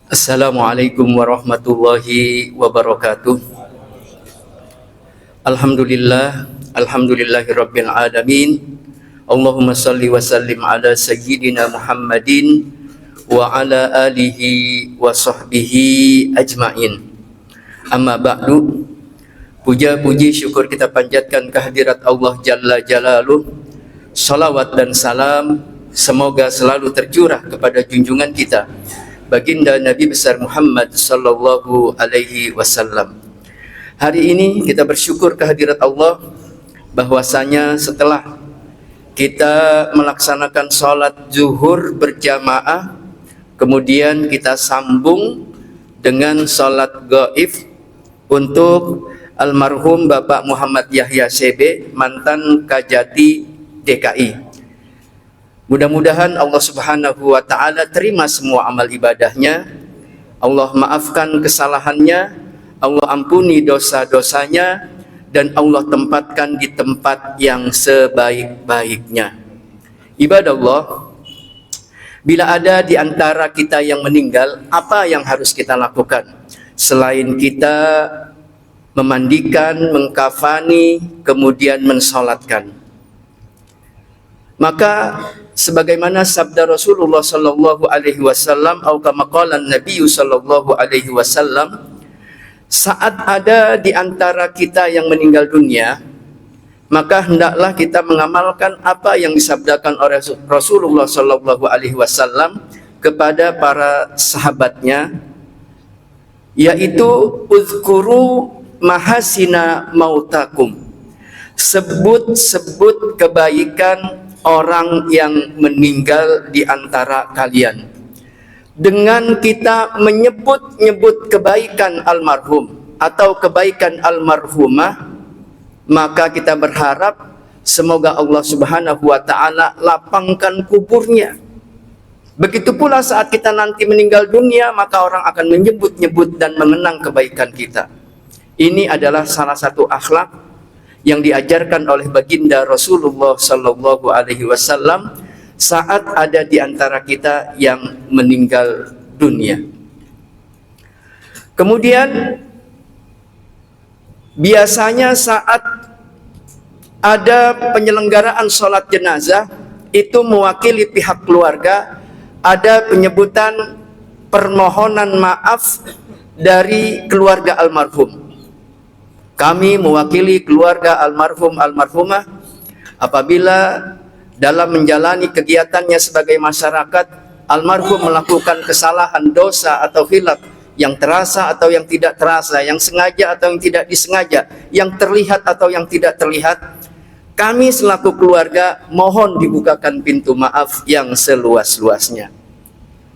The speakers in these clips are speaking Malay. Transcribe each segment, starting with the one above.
Assalamualaikum warahmatullahi wabarakatuh. Alhamdulillahirabbil alamin. Allahumma salli wa sallim ala sayyidina Muhammadin wa ala alihi wa sahbihi ajmain. Amma ba'du. Puja-puji syukur kita panjatkan kehadirat Allah Jalla Jalaluh. Salawat dan salam semoga selalu tercurah kepada junjungan kita Baginda Nabi besar Muhammad sallallahu alaihi wasallam. Hari ini kita bersyukur kehadirat Allah bahwasanya setelah kita melaksanakan sholat zuhur berjamaah, kemudian kita sambung dengan sholat gaib untuk almarhum Bapak Muhammad Yahya CB, mantan Kajati DKI. Mudah-mudahan Allah Subhanahu wa Ta'ala terima semua amal ibadahnya, Allah maafkan kesalahannya, Allah ampuni dosa-dosanya, dan Allah tempatkan di tempat yang sebaik-baiknya. Ibadah Allah, bila ada di antara kita yang meninggal, apa yang harus kita lakukan? Selain kita memandikan, mengkafani, kemudian mensolatkan, maka sebagaimana sabda Rasulullah sallallahu alaihi wasallam atau kama qala Nabi sallallahu alaihi wasallam, saat ada di antara kita yang meninggal dunia, maka hendaklah kita mengamalkan apa yang disabdakan oleh Rasulullah sallallahu alaihi wasallam kepada para sahabatnya, yaitu uzkuru mahasina mautakum, sebut-sebut kebaikan orang yang meninggal di antara kalian. Dengan kita menyebut-nyebut kebaikan almarhum atau kebaikan almarhumah, maka kita berharap semoga Allah Subhanahu wa Ta'ala lapangkan kuburnya. Begitu pula saat kita nanti meninggal dunia, maka orang akan menyebut-nyebut dan mengenang kebaikan kita. Ini adalah salah satu akhlak yang diajarkan oleh baginda Rasulullah sallallahu alaihi wasallam saat ada di antara kita yang meninggal dunia. Kemudian biasanya saat ada penyelenggaraan sholat jenazah, itu mewakili pihak keluarga, ada penyebutan permohonan maaf dari keluarga almarhum. Kami mewakili keluarga almarhum almarhumah apabila dalam menjalani kegiatannya sebagai masyarakat, almarhum melakukan kesalahan, dosa atau khilaf yang terasa atau yang tidak terasa, yang sengaja atau yang tidak disengaja, yang terlihat atau yang tidak terlihat, kami selaku keluarga mohon dibukakan pintu maaf yang seluas-luasnya.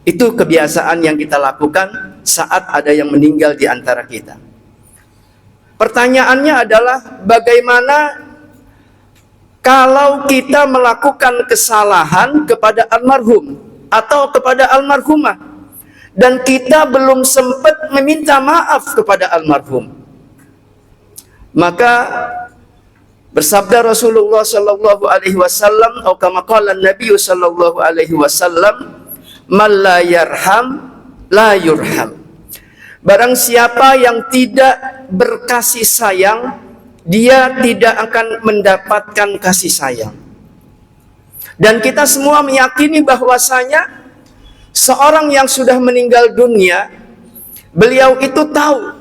Itu kebiasaan yang kita lakukan saat ada yang meninggal di antara kita. Pertanyaannya adalah bagaimana kalau kita melakukan kesalahan kepada almarhum atau kepada almarhumah dan kita belum sempat meminta maaf kepada almarhum? Maka bersabda Rasulullah sallallahu alaihi wasallam atau kama qala Nabi sallallahu alaihi wasallam, man la yarham la yurham. Barang siapa yang tidak berkasih sayang, dia tidak akan mendapatkan kasih sayang. Dan kita semua meyakini bahwasanya seorang yang sudah meninggal dunia, beliau itu tahu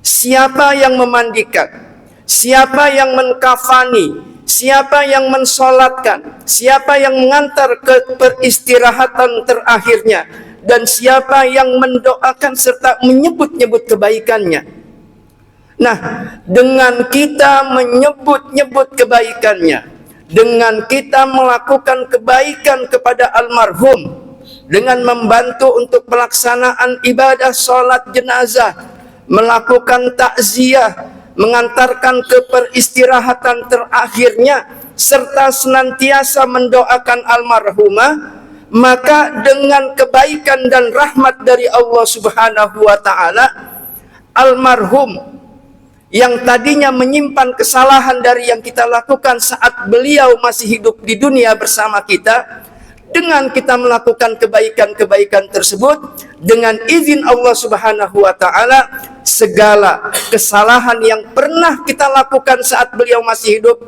siapa yang memandikan, siapa yang mengkafani, siapa yang mensolatkan, siapa yang mengantar ke peristirahatan terakhirnya, dan siapa yang mendoakan serta menyebut-nyebut kebaikannya. Nah, dengan kita menyebut-nyebut kebaikannya, dengan kita melakukan kebaikan kepada almarhum, dengan membantu untuk pelaksanaan ibadah sholat jenazah, melakukan takziah, mengantarkan ke peristirahatan terakhirnya, serta senantiasa mendoakan almarhumah, maka dengan kebaikan dan rahmat dari Allah Subhanahu wa Ta'ala, almarhum yang tadinya menyimpan kesalahan dari yang kita lakukan saat beliau masih hidup di dunia bersama kita, Dengan kita melakukan kebaikan-kebaikan tersebut, dengan izin Allah Subhanahu wa taala, segala kesalahan yang pernah kita lakukan saat beliau masih hidup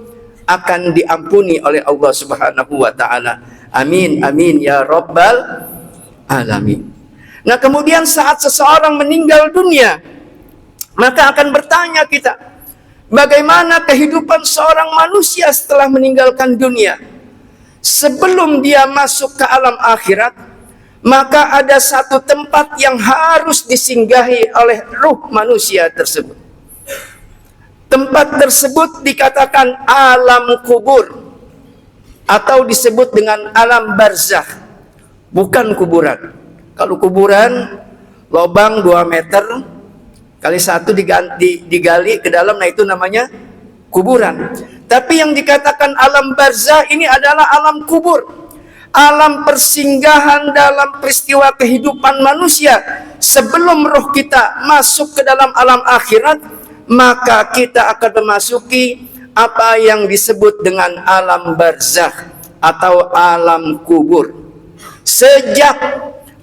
akan diampuni oleh Allah Subhanahu wa taala. Amin amin ya rabbal alamin. Nah, kemudian saat seseorang meninggal dunia, maka akan bertanya kita, bagaimana kehidupan seorang manusia setelah meninggalkan dunia? Sebelum dia masuk ke alam akhirat, maka ada satu tempat yang harus disinggahi oleh ruh manusia tersebut. Tempat tersebut dikatakan alam kubur, atau disebut dengan alam barzakh, bukan kuburan. Kalau kuburan, lubang 2 meter kali 1 digali ke dalam, nah itu namanya kuburan. Tapi yang dikatakan alam barzakh ini adalah alam kubur, alam persinggahan dalam peristiwa kehidupan manusia. Sebelum roh kita masuk ke dalam alam akhirat, maka kita akan memasuki apa yang disebut dengan alam barzakh atau alam kubur. Sejak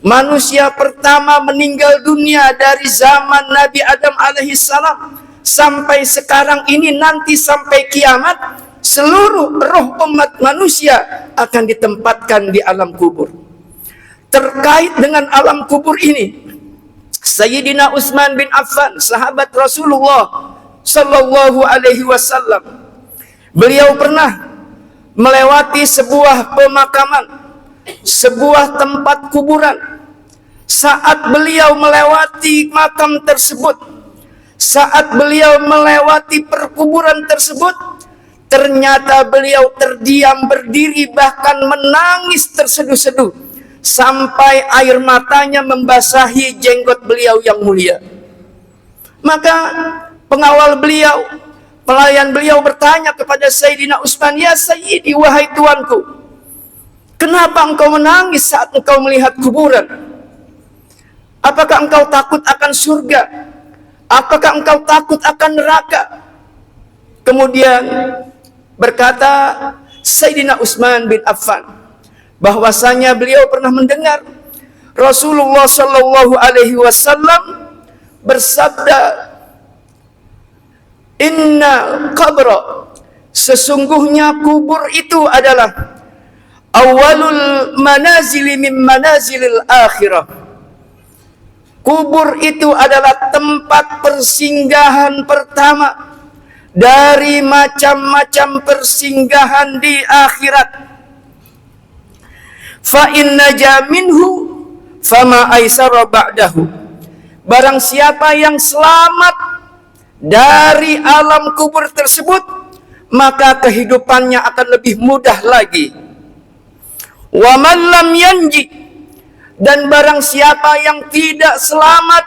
manusia pertama meninggal dunia dari zaman Nabi Adam alaihissalam sampai sekarang ini, nanti sampai kiamat, seluruh roh umat manusia akan ditempatkan di alam kubur. Terkait dengan alam kubur ini, Sayyidina Utsman bin Affan, sahabat Rasulullah sallallahu alaihi wasallam, beliau pernah melewati sebuah pemakaman, sebuah tempat kuburan. Saat beliau melewati makam tersebut, saat beliau melewati perkuburan tersebut, ternyata beliau terdiam berdiri, bahkan menangis terseduh-seduh sampai air matanya membasahi jenggot beliau yang mulia. Maka pengawal beliau, pelayan beliau bertanya kepada Sayyidina Utsman, "Ya Sayyidi, wahai tuanku, kenapa engkau menangis saat engkau melihat kuburan? Apakah engkau takut akan surga? Apakah engkau takut akan neraka?" Kemudian berkata Sayyidina Utsman bin Affan bahwasanya beliau pernah mendengar Rasulullah sallallahu alaihi wasallam bersabda, "Inna qabra, sesungguhnya kubur itu adalah awalul manazili min manazilil akhirah." Kubur itu adalah tempat persinggahan pertama dari macam-macam persinggahan di akhirat. Fa inna jaminhu fama aisara ba'dahu. Barang siapa yang selamat dari alam kubur tersebut, maka kehidupannya akan lebih mudah lagi. Wa man lam yanji, dan barang siapa yang tidak selamat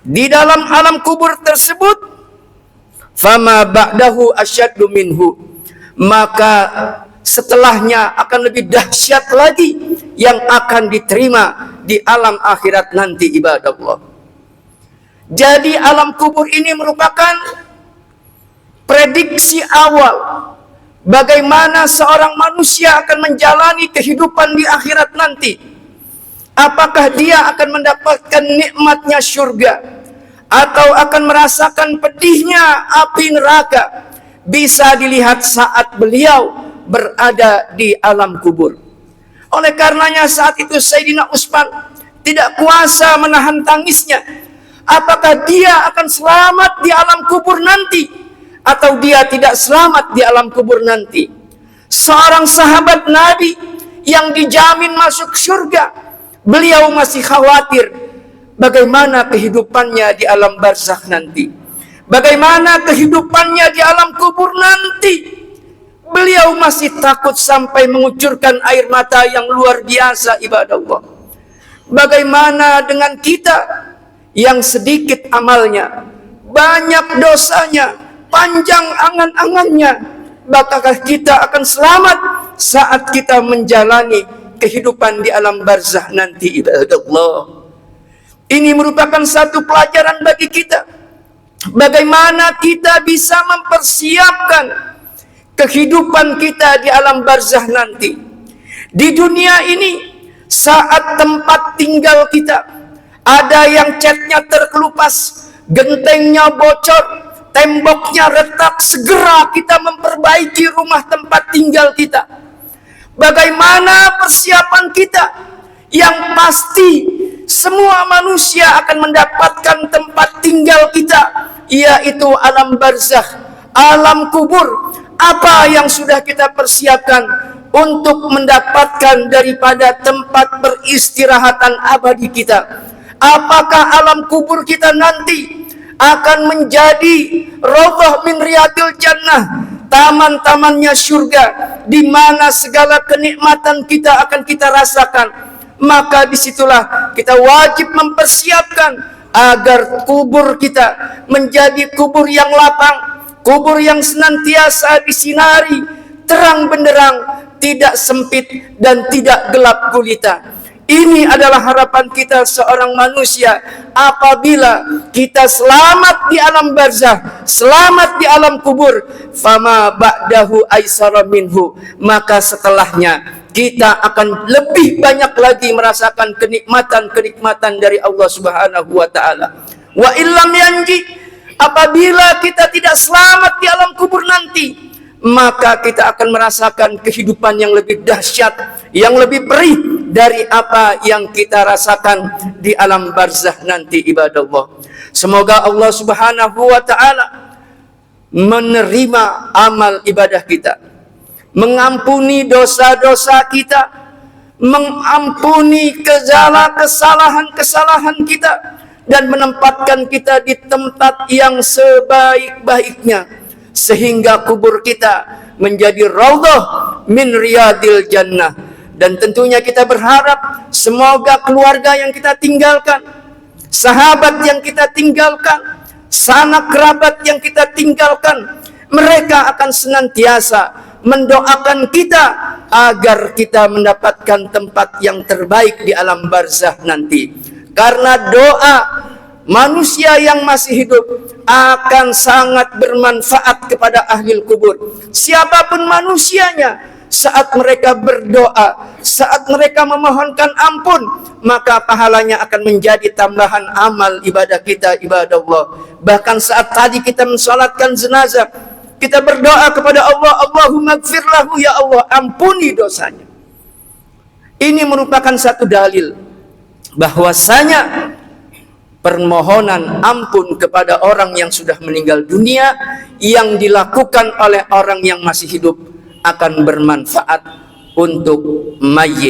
di dalam alam kubur tersebut, fama ba'dahu asyaddu minhu, maka setelahnya akan lebih dahsyat lagi yang akan diterima di alam akhirat nanti, ibadah Allah. Jadi alam kubur ini merupakan prediksi awal bagaimana seorang manusia akan menjalani kehidupan di akhirat nanti. Apakah dia akan mendapatkan nikmatnya surga atau akan merasakan pedihnya api neraka, bisa dilihat saat beliau berada di alam kubur. Oleh karenanya saat itu Sayyidina Utsman tidak kuasa menahan tangisnya. Apakah dia akan selamat di alam kubur nanti atau dia tidak selamat di alam kubur nanti? Seorang sahabat Nabi yang dijamin masuk surga, beliau masih khawatir bagaimana kehidupannya di alam barzakh nanti, bagaimana kehidupannya di alam kubur nanti. Beliau masih takut sampai mengucurkan air mata yang luar biasa, ibadah Allah. Bagaimana dengan kita yang sedikit amalnya, banyak dosanya, panjang angan-angannya? Apakah kita akan selamat saat kita menjalani kehidupan di alam barzakh nanti, ibadah Allah? Ini merupakan satu pelajaran bagi kita, bagaimana kita bisa mempersiapkan kehidupan kita di alam barzakh nanti. Di dunia ini, saat tempat tinggal kita, ada yang catnya terkelupas, gentengnya bocor, temboknya retak, segera kita memperbaiki rumah tempat tinggal kita. Bagaimana persiapan kita? Yang pasti semua manusia akan mendapatkan tempat tinggal kita, yaitu alam barzakh, alam kubur. Apa yang sudah kita persiapkan untuk mendapatkan daripada tempat peristirahatan abadi kita? Apakah alam kubur kita nanti akan menjadi raudhah min riyadil jannah, taman-tamannya surga, di mana segala kenikmatan kita akan kita rasakan? Maka disitulah kita wajib mempersiapkan agar kubur kita menjadi kubur yang lapang, kubur yang senantiasa disinari terang benderang, tidak sempit dan tidak gelap gulita. Ini adalah harapan kita seorang manusia. Apabila kita selamat di alam barzakh, selamat di alam kubur, fama ba'dahu aisara minhu, maka setelahnya kita akan lebih banyak lagi merasakan kenikmatan-kenikmatan dari Allah Subhanahu wa taala. Wa illam yanji, apabila kita tidak selamat di alam kubur nanti, maka kita akan merasakan kehidupan yang lebih dahsyat, yang lebih perih dari apa yang kita rasakan di alam barzakh nanti, ibadallah. Semoga Allah Subhanahu wa taala menerima amal ibadah kita, mengampuni dosa-dosa kita, mengampuni kesalahan-kesalahan kita, dan menempatkan kita di tempat yang sebaik-baiknya, sehingga kubur kita menjadi raudhah min riyadil jannah. Dan tentunya kita berharap semoga keluarga yang kita tinggalkan, sahabat yang kita tinggalkan, sanak kerabat yang kita tinggalkan, mereka akan senantiasa mendoakan kita agar kita mendapatkan tempat yang terbaik di alam barzakh nanti. Karena doa manusia yang masih hidup akan sangat bermanfaat kepada ahli kubur. Siapapun manusianya, saat mereka berdoa, saat mereka memohonkan ampun, maka pahalanya akan menjadi tambahan amal ibadah kita, ibadah Allah. Bahkan saat tadi kita mensolatkan jenazah, kita berdoa kepada Allah, Allahumma gfir lahu, ya Allah, ampuni dosanya. Ini merupakan satu dalil bahwasanya permohonan ampun kepada orang yang sudah meninggal dunia yang dilakukan oleh orang yang masih hidup akan bermanfaat untuk mayit.